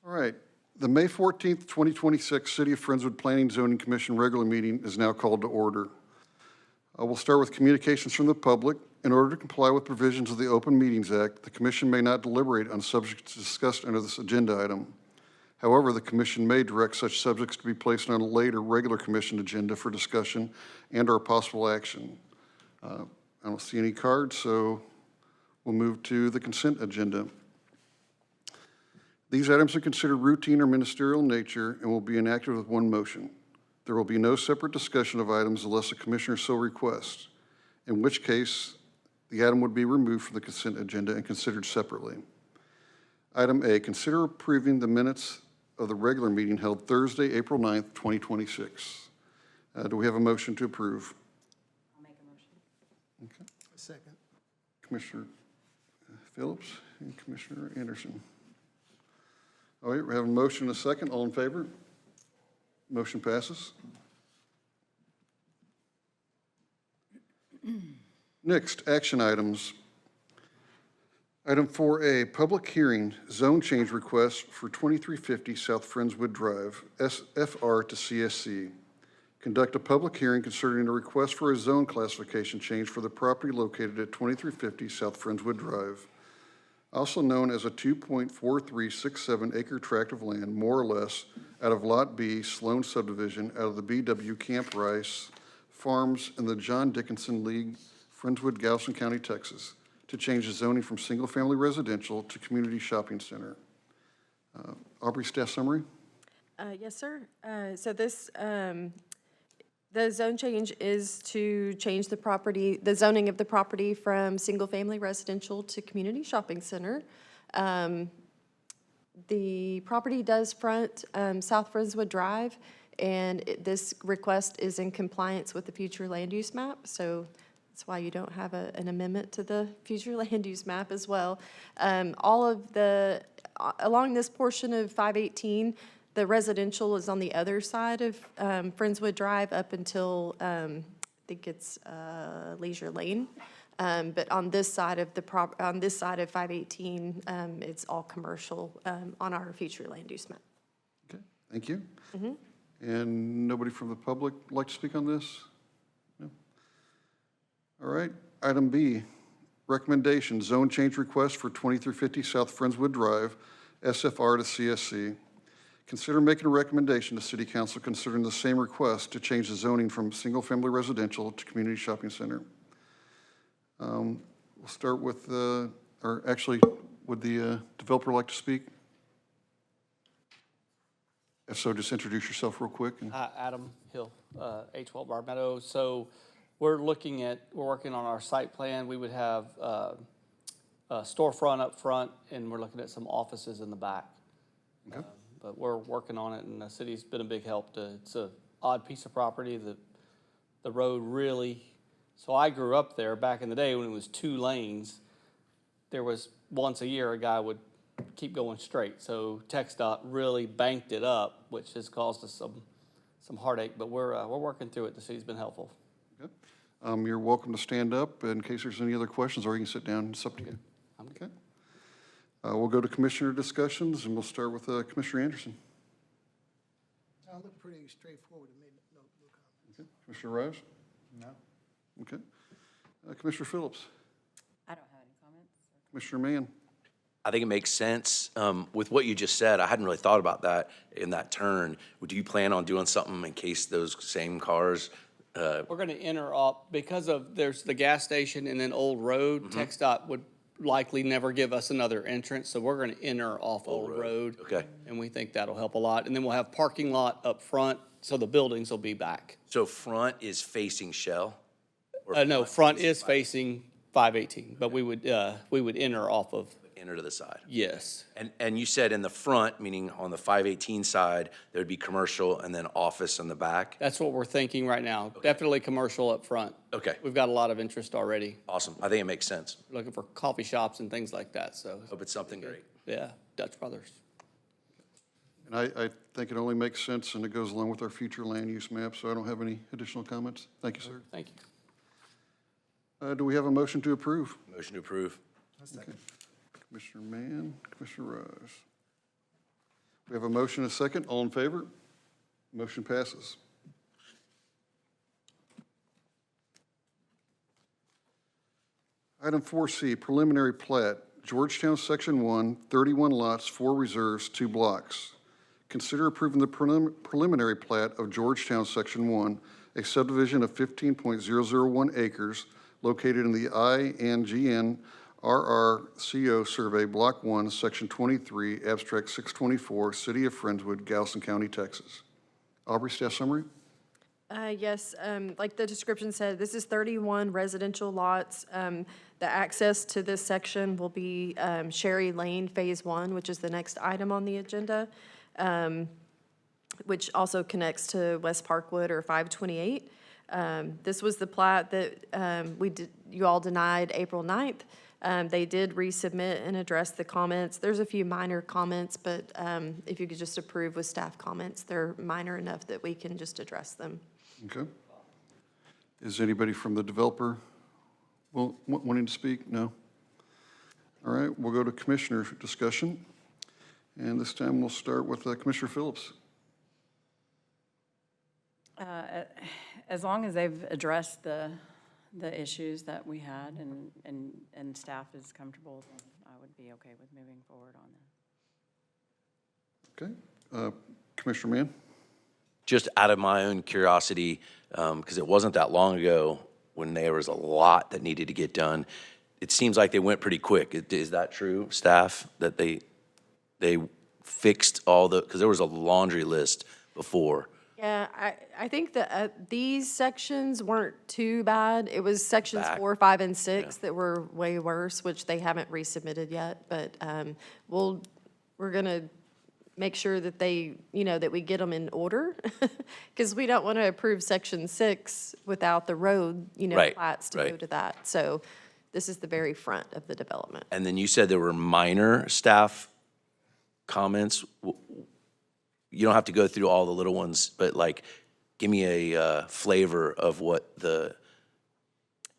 All right. The May 14th, 2026 City of Friendswood Planning Zoning Commission regular meeting is now called to order. We'll start with communications from the public. In order to comply with provisions of the Open Meetings Act, the commission may not deliberate on subjects discussed under this agenda item. However, the commission may direct such subjects to be placed on a later regular commission agenda for discussion and/or possible action. I don't see any cards, so we'll move to the consent agenda. These items are considered routine or ministerial in nature and will be enacted with one motion. There will be no separate discussion of items unless a commissioner so requests, in which case the item would be removed from the consent agenda and considered separately. Item A, consider approving the minutes of the regular meeting held Thursday, April 9th, 2026. Do we have a motion to approve? I'll make a motion. Okay. A second. Commissioner Phillips and Commissioner Anderson. All right, we have a motion and a second. All in favor? Motion passes. Next, action items. Item 4A, public hearing, zone change request for 2350 South Friendswood Drive, SFR to CSC. Conduct a public hearing concerning a request for a zone classification change for the property located at 2350 South Friendswood Drive, also known as a 2.4367 acre tract of land, more or less, out of Lot B, Sloan subdivision, out of the BW Camp Rice Farms in the John Dickinson League, Friendswood, Galveston County, Texas, to change the zoning from single-family residential to community shopping center. Aubrey, staff summary? Yes, sir. So this, the zone change is to change the property, the zoning of the property from single-family residential to community shopping center. The property does front South Friendswood Drive, and this request is in compliance with the future land use map, so that's why you don't have an amendment to the future land use map as well. All of the, along this portion of 518, the residential is on the other side of Friendswood Drive up until, I think it's Leisure Lane. But on this side of on this side of 518, it's all commercial on our future land use map. Okay, thank you. And nobody from the public like to speak on this? No? All right, item B, recommendation, zone change request for 2350 South Friendswood Drive, SFR to CSC. Consider making a recommendation to City Council considering the same request to change the zoning from single-family residential to community shopping center. We'll start with, or actually, would the developer like to speak? If so, just introduce yourself real quick. Adam Hill, H12 Bar Meadow. So we're working on our site plan. We would have a storefront up front, and we're looking at some offices in the back. Okay. But we're working on it, and the city's been a big help. It's a odd piece of property. The road really, so I grew up there back in the day when it was 2 lanes. There was once a year a guy would keep going straight. So TxDOT really banked it up, which has caused us some heartache. But we're working through it. The city's been helpful. Okay. You're welcome to stand up in case there's any other questions, or you can sit down. It's up to you. Okay. We'll go to commissioner discussions, and we'll start with Commissioner Anderson. Look pretty straightforward to me. No comments. Okay. Commissioner Rose? No. Okay. Commissioner Phillips? I don't have any comments. Commissioner Mann? I think it makes sense. With what you just said, I hadn't really thought about that in that turn. Do you plan on doing something in case those same cars? We're going to enter up, because of there's the gas station and then Old Road, TxDOT would likely never give us another entrance, so we're going to enter off Old Road. Okay. And we think that'll help a lot. And then we'll have parking lot up front, so the buildings will be back. So front is facing Shell? No, front is facing 518, but we would enter off of, Enter to the side. yes. And you said in the front, meaning on the 518 side, there would be commercial and then office in the back? That's what we're thinking right now. Definitely commercial up front. Okay. We've got a lot of interest already. Awesome. I think it makes sense. We're looking for coffee shops and things like that, so. Hope it's something great. Yeah, Dutch Brothers. And I think it only makes sense, and it goes along with our future land use map, so I don't have any additional comments. Thank you, sir. Thank you. Do we have a motion to approve? Motion to approve. Okay. Commissioner Mann, Commissioner Rose. We have a motion and a second. All in favor? Motion passes. Item 4C, preliminary plat, Georgetown Section 1, 31 lots, 4 reserves, 2 blocks. Consider approving the preliminary plat of Georgetown Section 1, a subdivision of 15.001 acres located in the INGN RRCO Survey, Block 1, Section 23, Abstract 624, City of Friendswood, Galveston County, Texas. Aubrey, staff summary? Yes, like the description said, this is 31 residential lots. The access to this section will be Sherry Lane Phase 1, which is the next item on the agenda, which also connects to West Parkwood or 528. This was the plat that you all denied April 9th. They did resubmit and address the comments. There's a few minor comments, but if you could just approve with staff comments, they're minor enough that we can just address them. Okay. Is anybody from the developer wanting to speak? No? All right, we'll go to commissioner discussion. And this time we'll start with Commissioner Phillips. As long as they've addressed the issues that we had and staff is comfortable, then I would be okay with moving forward on that. Okay. Commissioner Mann? Just out of my own curiosity, because it wasn't that long ago when there was a lot that needed to get done. It seems like they went pretty quick. Is that true, staff, that they fixed all because there was a laundry list before? Yeah, I think that these sections weren't too bad. It was sections 4, 5, and 6 that were way worse, which they haven't resubmitted yet. But we're gonna make sure that that we get them in order, because we don't want to approve section 6 without the road, Right, plats to go right. to that. So this is the very front of the development. And then you said there were minor staff comments. You don't have to go through all the little ones, but give me a flavor of what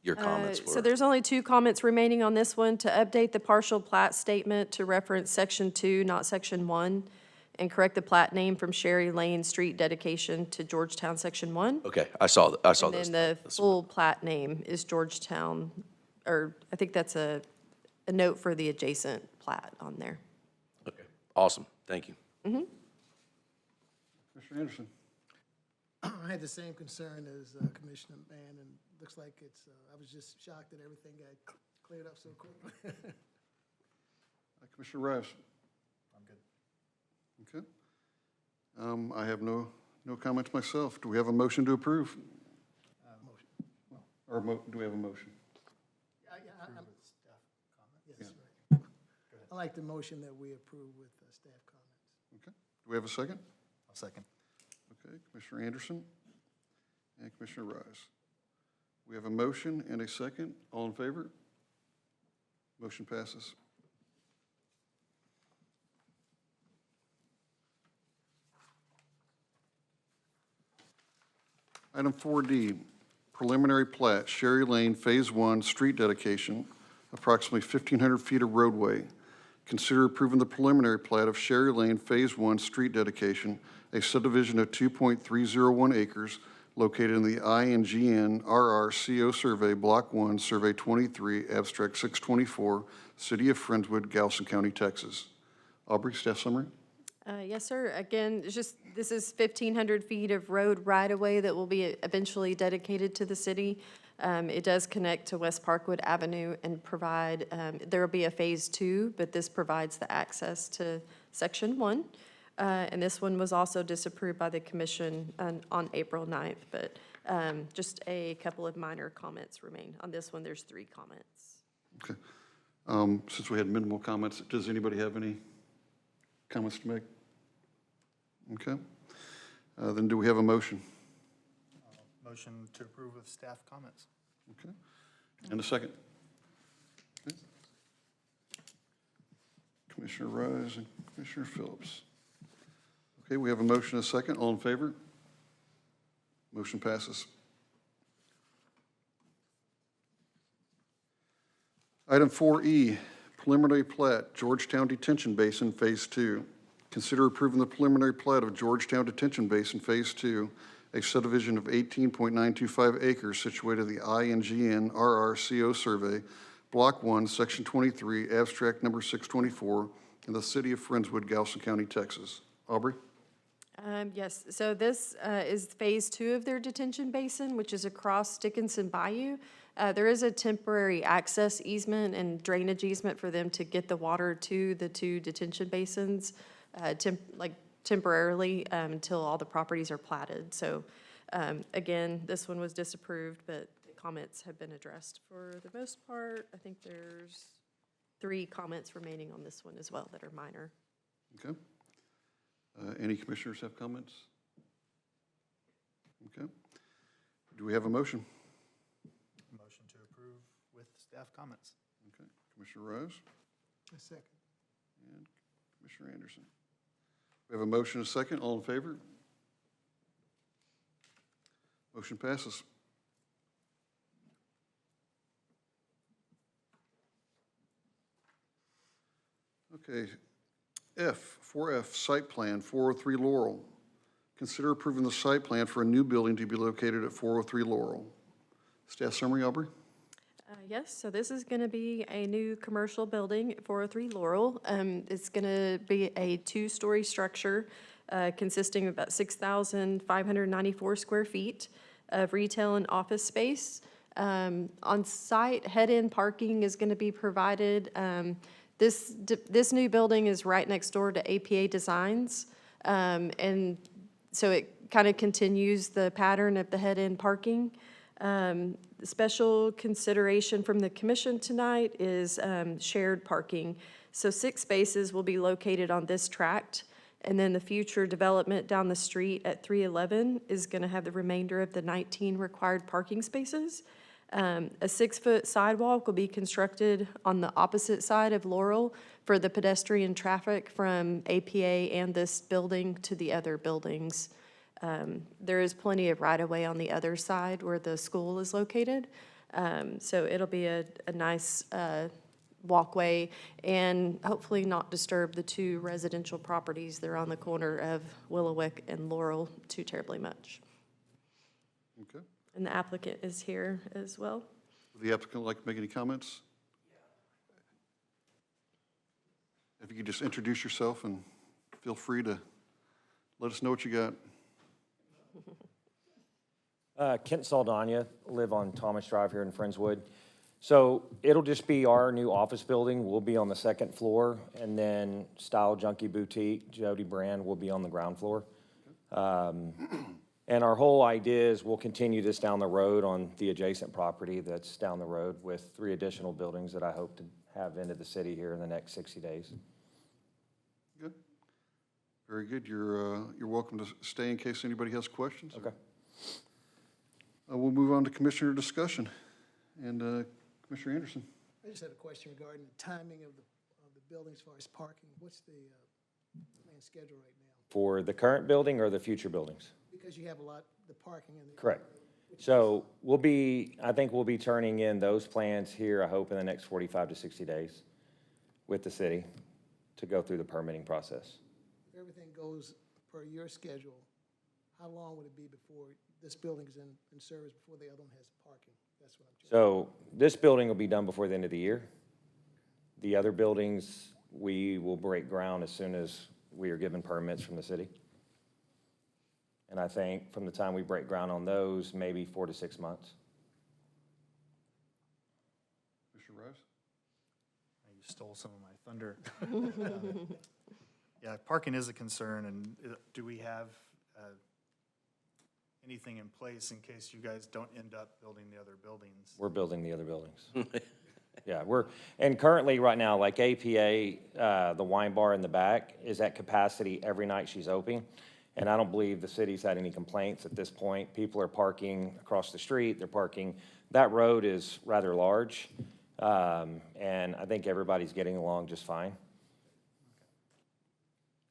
your comments were. So there's only 2 comments remaining on this one: to update the partial plat statement to reference section 2, not section 1, and correct the plat name from Sherry Lane Street dedication to Georgetown Section 1. Okay, I saw those. And then the full plat name is Georgetown, or I think that's a note for the adjacent plat on there. Okay, awesome. Thank you. Commissioner Anderson? I had the same concern as Commissioner Mann, and looks like it's, I was just shocked that everything got cleared up so quickly. Commissioner Rives? I'm good. Okay. I have no comments myself. Do we have a motion to approve? Or do we have a motion? Yes, right. I like the motion that we approve with staff comments. Okay. Do we have a second? I'll second. Okay, Commissioner Anderson and Commissioner Rives. We have a motion and a second. All in favor? Motion passes. Item 4D, preliminary plat, Sherry Lane, Phase 1, street dedication, approximately 1,500 feet of roadway. Consider approving the preliminary plat of Sherry Lane Phase 1 street dedication, a subdivision of 2.301 acres located in the INGN RRCO Survey, Block 1, Survey 23, Abstract 624, City of Friendswood, Galveston County, Texas. Aubrey, staff summary? Yes, sir. Again, it's just, this is 1,500 feet of road right-of-way that will be eventually dedicated to the city. It does connect to West Parkwood Avenue and provide, there will be a Phase 2, but this provides the access to Section 1. And this one was also disapproved by the commission on April 9th, but just a couple of minor comments remain. On this one, there's 3 comments. Okay. Since we had minimal comments, does anybody have any comments to make? Okay. Then do we have a motion? Motion to approve with staff comments. Okay. And a second? Okay. Commissioner Rise and Commissioner Phillips. Okay, we have a motion and a second. All in favor? Motion passes. Item 4E, preliminary plat, Georgetown Detention Basin, Phase 2. Consider approving the preliminary plat of Georgetown Detention Basin Phase 2, a subdivision of 18.925 acres situated in the INGN RRCO Survey, Block 1, Section 23, Abstract Number 624, in the city of Friendswood, Galveston County, Texas. Aubrey? Yes, so this is Phase 2 of their detention basin, which is across Dickinson Bayou. There is a temporary access easement and drainage easement for them to get the water to the two detention basins, temporarily, until all the properties are platted. So, again, this one was disapproved, but the comments have been addressed for the most part. I think there's 3 comments remaining on this one as well that are minor. Okay. Any commissioners have comments? Okay. Do we have a motion? Motion to approve with staff comments. Okay. Commissioner Rose A second. and Commissioner Anderson. We have a motion and a second. All in favor? Motion passes. Okay. 4F, Site Plan, 403 Laurel. Consider approving the site plan for a new building to be located at 403 Laurel. Staff summary, Aubrey? Yes, so this is going to be a new commercial building at 403 Laurel. It's going to be a 2-story structure consisting of about 6,594 square feet of retail and office space. On-site head-in parking is going to be provided. This new building is right next door to APA Designs, and so it kind of continues the pattern of the head-in parking. The special consideration from the commission tonight is shared parking. So 6 spaces will be located on this tract, and then the future development down the street at 311 is going to have the remainder of the 19 required parking spaces. A 6-foot sidewalk will be constructed on the opposite side of Laurel for the pedestrian traffic from APA and this building to the other buildings. There is plenty of right-of-way on the other side where the school is located. So it'll be a nice walkway and hopefully not disturb the 2 residential properties that are on the corner of Willowick and Laurel too terribly much. Okay. And the applicant is here as well. Would the applicant like to make any comments? If you could just introduce yourself and feel free to let us know what you got. Kent Saldana, live on Thomas Drive here in Friendswood. So it'll just be our new office building. We'll be on the 2nd floor, and then Style Junkie Boutique, Jody Brand, will be on the ground floor. And our whole idea is we'll continue this down the road on the adjacent property that's down the road with 3 additional buildings that I hope to have into the city here in the next 60 days. Good. Very good. You're welcome to stay in case anybody has questions. Okay. We'll move on to commissioner discussion. And Commissioner Anderson. I just had a question regarding the timing of the building as far as parking. What's the planned schedule right now? For the current building or the future buildings? Because you have a lot, the parking in the. Correct. So I think we'll be turning in those plans here, I hope, in the next 45 to 60 days with the city to go through the permitting process. If everything goes per your schedule, how long would it be before this building is in service, before the other one has parking? That's what I'm trying. So this building will be done before the end of the year. The other buildings, we will break ground as soon as we are given permits from the city. And I think from the time we break ground on those, maybe 4 to 6 months. Commissioner Rice? You stole some of my thunder. Yeah, parking is a concern, and do we have anything in place in case you guys don't end up building the other buildings? We're building the other buildings. Yeah, and currently right now, like APA, the wine bar in the back is at capacity every night she's open. And I don't believe the city's had any complaints at this point. People are parking across the street, they're parking. That road is rather large, and I think everybody's getting along just fine.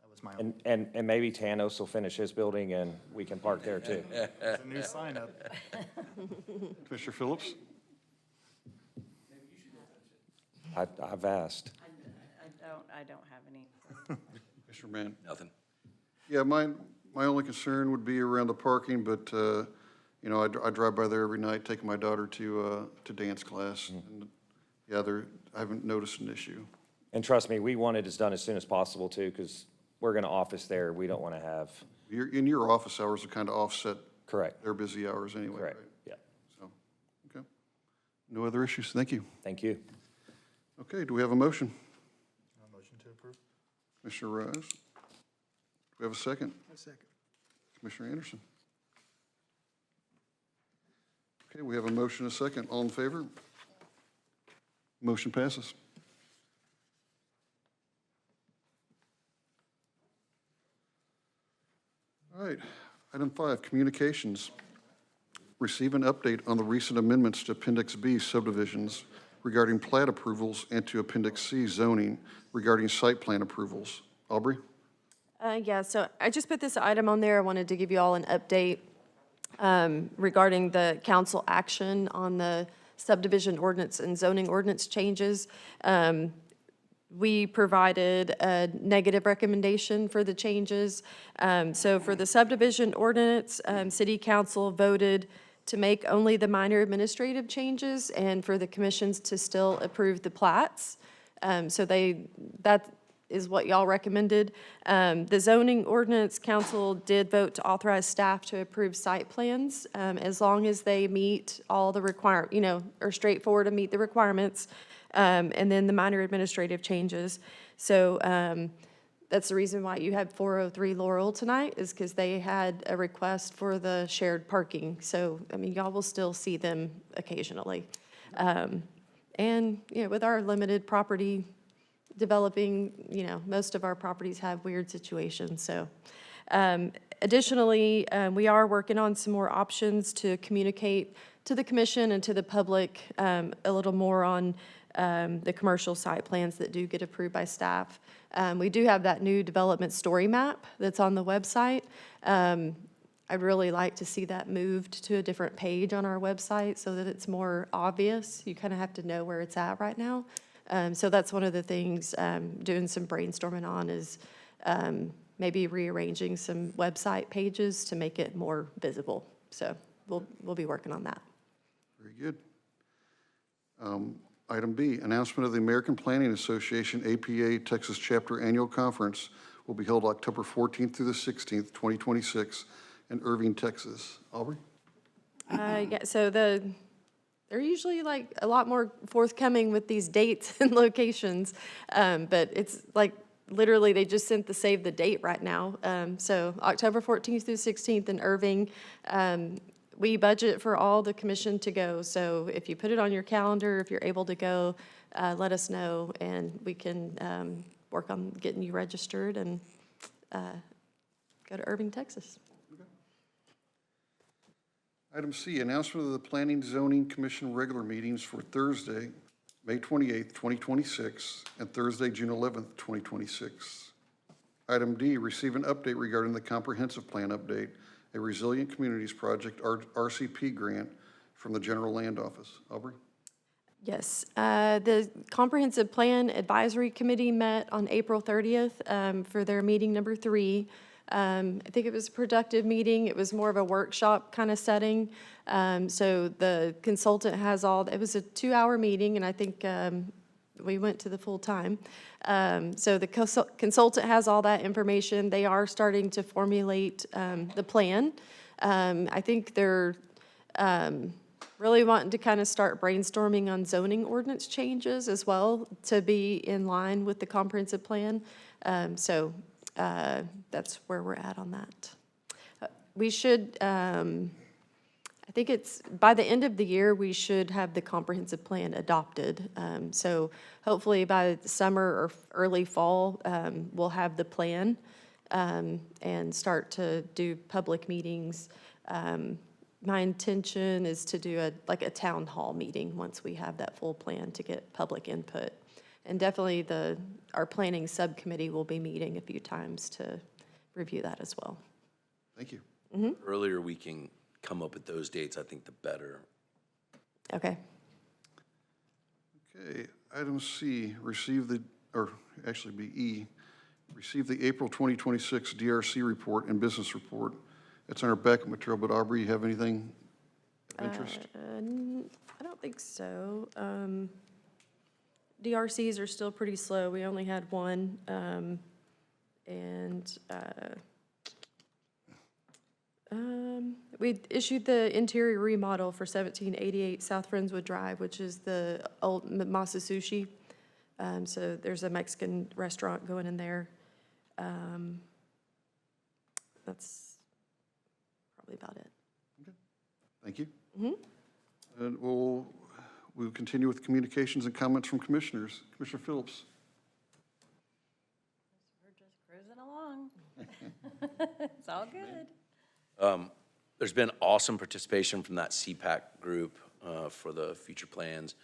That was my only, And maybe Tanos will finish his building and we can park there too. there's a new sign up. Commissioner Phillips? I've asked. I don't have any. Mr. Mann? Nothing. Yeah, my only concern would be around the parking, but, you know, I drive by there every night, taking my daughter to dance class. And yeah, I haven't noticed an issue. And trust me, we want it done as soon as possible too, because we're gonna office there. We don't wanna have, Your office hours are kind of offset correct, their busy hours anyway, right? correct, yeah. So, okay. No other issues, thank you. Thank you. Okay, do we have a motion? Motion to approve? Commissioner Rise? Do we have a second? A second. Commissioner Anderson? Okay, we have a motion, and a second. All in favor? Motion passes. All right, item 5, communications. Receive an update on the recent amendments to Appendix B subdivisions regarding plat approvals and to Appendix C zoning regarding site plan approvals. Aubrey? Yeah, so I just put this item on there. I wanted to give you all an update regarding the council action on the subdivision ordinance and zoning ordinance changes. We provided a negative recommendation for the changes. So for the subdivision ordinance, city council voted to make only the minor administrative changes and for the commissions to still approve the plats. So that is what y'all recommended. The zoning ordinance council did vote to authorize staff to approve site plans as long as they meet all the are straightforward and meet the requirements. And then the minor administrative changes. So that's the reason why you had 403 Laurel tonight, is because they had a request for the shared parking. So, I mean, y'all will still see them occasionally. And, with our limited property developing, most of our properties have weird situations. So additionally, we are working on some more options to communicate to the commission and to the public a little more on the commercial site plans that do get approved by staff. We do have that new development story map that's on the website. I'd really like to see that moved to a different page on our website so that it's more obvious. You kind of have to know where it's at right now. So that's one of the things doing some brainstorming on is maybe rearranging some website pages to make it more visible. So we'll be working on that. Very good. Item B, announcement of the American Planning Association APA Texas Chapter Annual Conference will be held October 14th through the 16th, 2026 in Irving, Texas. Aubrey? Yeah, so they're usually like a lot more forthcoming with these dates and locations, but it's like literally they just sent the save the date right now. So October 14th through 16th in Irving. We budget for all the commission to go, so if you put it on your calendar, if you're able to go, let us know, and we can work on getting you registered and go to Irving, Texas. Item C, announcement of the Planning Zoning Commission regular meetings for Thursday, May 28th, 2026, and Thursday, June 11th, 2026. Item D, receive an update regarding the comprehensive plan update, a Resilient Communities Project RCP grant from the General Land Office. Aubrey? Yes, the Comprehensive Plan Advisory Committee met on April 30th for their meeting number 3. I think it was a productive meeting. It was more of a workshop kind of setting. So the consultant has it was a 2-hour meeting, and I think we went to the full time. So the consultant has all that information. They are starting to formulate the plan. I think they're really wanting to kind of start brainstorming on zoning ordinance changes as well to be in line with the comprehensive plan. So that's where we're at on that. We should, I think it's, by the end of the year, we should have the comprehensive plan adopted. So hopefully by the summer or early fall, we'll have the plan and start to do public meetings. My intention is to do a town hall meeting once we have that full plan to get public input. And definitely our planning subcommittee will be meeting a few times to review that as well. Thank you. Earlier we can come up with those dates, I think the better. Okay. Okay, item C, be E, Receive the April 2026 DRC report and business report. It's on our backup material, but Aubrey, you have anything of interest? I don't think so. DRCs are still pretty slow. We only had one. We issued the interior remodel for 1788 South Friendswood Drive, which is the old Masa Sushi. So there's a Mexican restaurant going in there. That's probably about it. Thank you. And we'll continue with communications and comments from commissioners. Commissioner Phillips. We're just cruising along. It's all good. There's been awesome participation from that CPAC group for the future plans.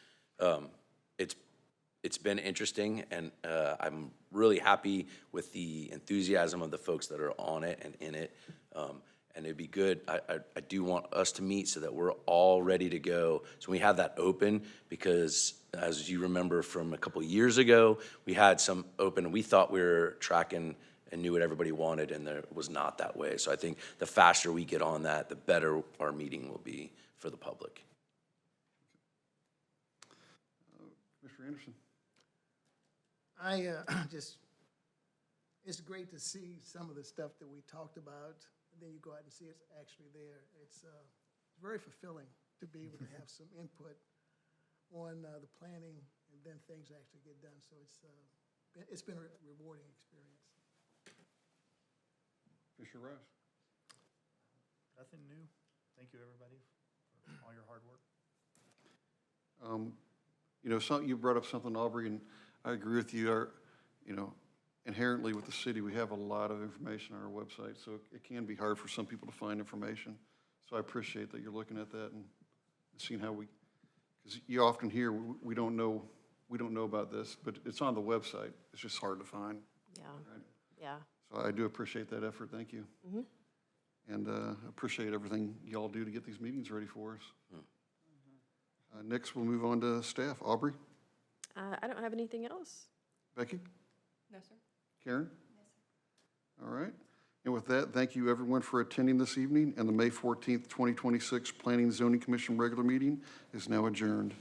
It's been interesting, and I'm really happy with the enthusiasm of the folks that are on it and in it. And it'd be good, I do want us to meet so that we're all ready to go. So we have that open, because as you remember from a couple of years ago, we had some open, and we thought we were tracking and knew what everybody wanted, and there was not that way. So I think the faster we get on that, the better our meeting will be for the public. Commissioner Anderson. It's great to see some of the stuff that we talked about, and then you go out and see it's actually there. It's very fulfilling to be able to have some input on the planning, and then things actually get done. So it's been a rewarding experience. Commissioner Rice. Nothing new. Thank you, everybody, for all your hard work. You brought up something, Aubrey, and I agree with you. Inherently with the city, we have a lot of information on our website, so it can be hard for some people to find information. So I appreciate that you're looking at that and seeing how because you often hear, we don't know about this, but it's on the website. It's just hard to find. Yeah, Right? yeah. So I do appreciate that effort. Thank you. And appreciate everything y'all do to get these meetings ready for us. Next, we'll move on to staff. Aubrey? I don't have anything else. Becky? No, sir. Karen? Yes, sir. All right. And with that, thank you everyone for attending this evening, and the May 14th, 2026 Planning and Zoning Commission regular meeting is now adjourned.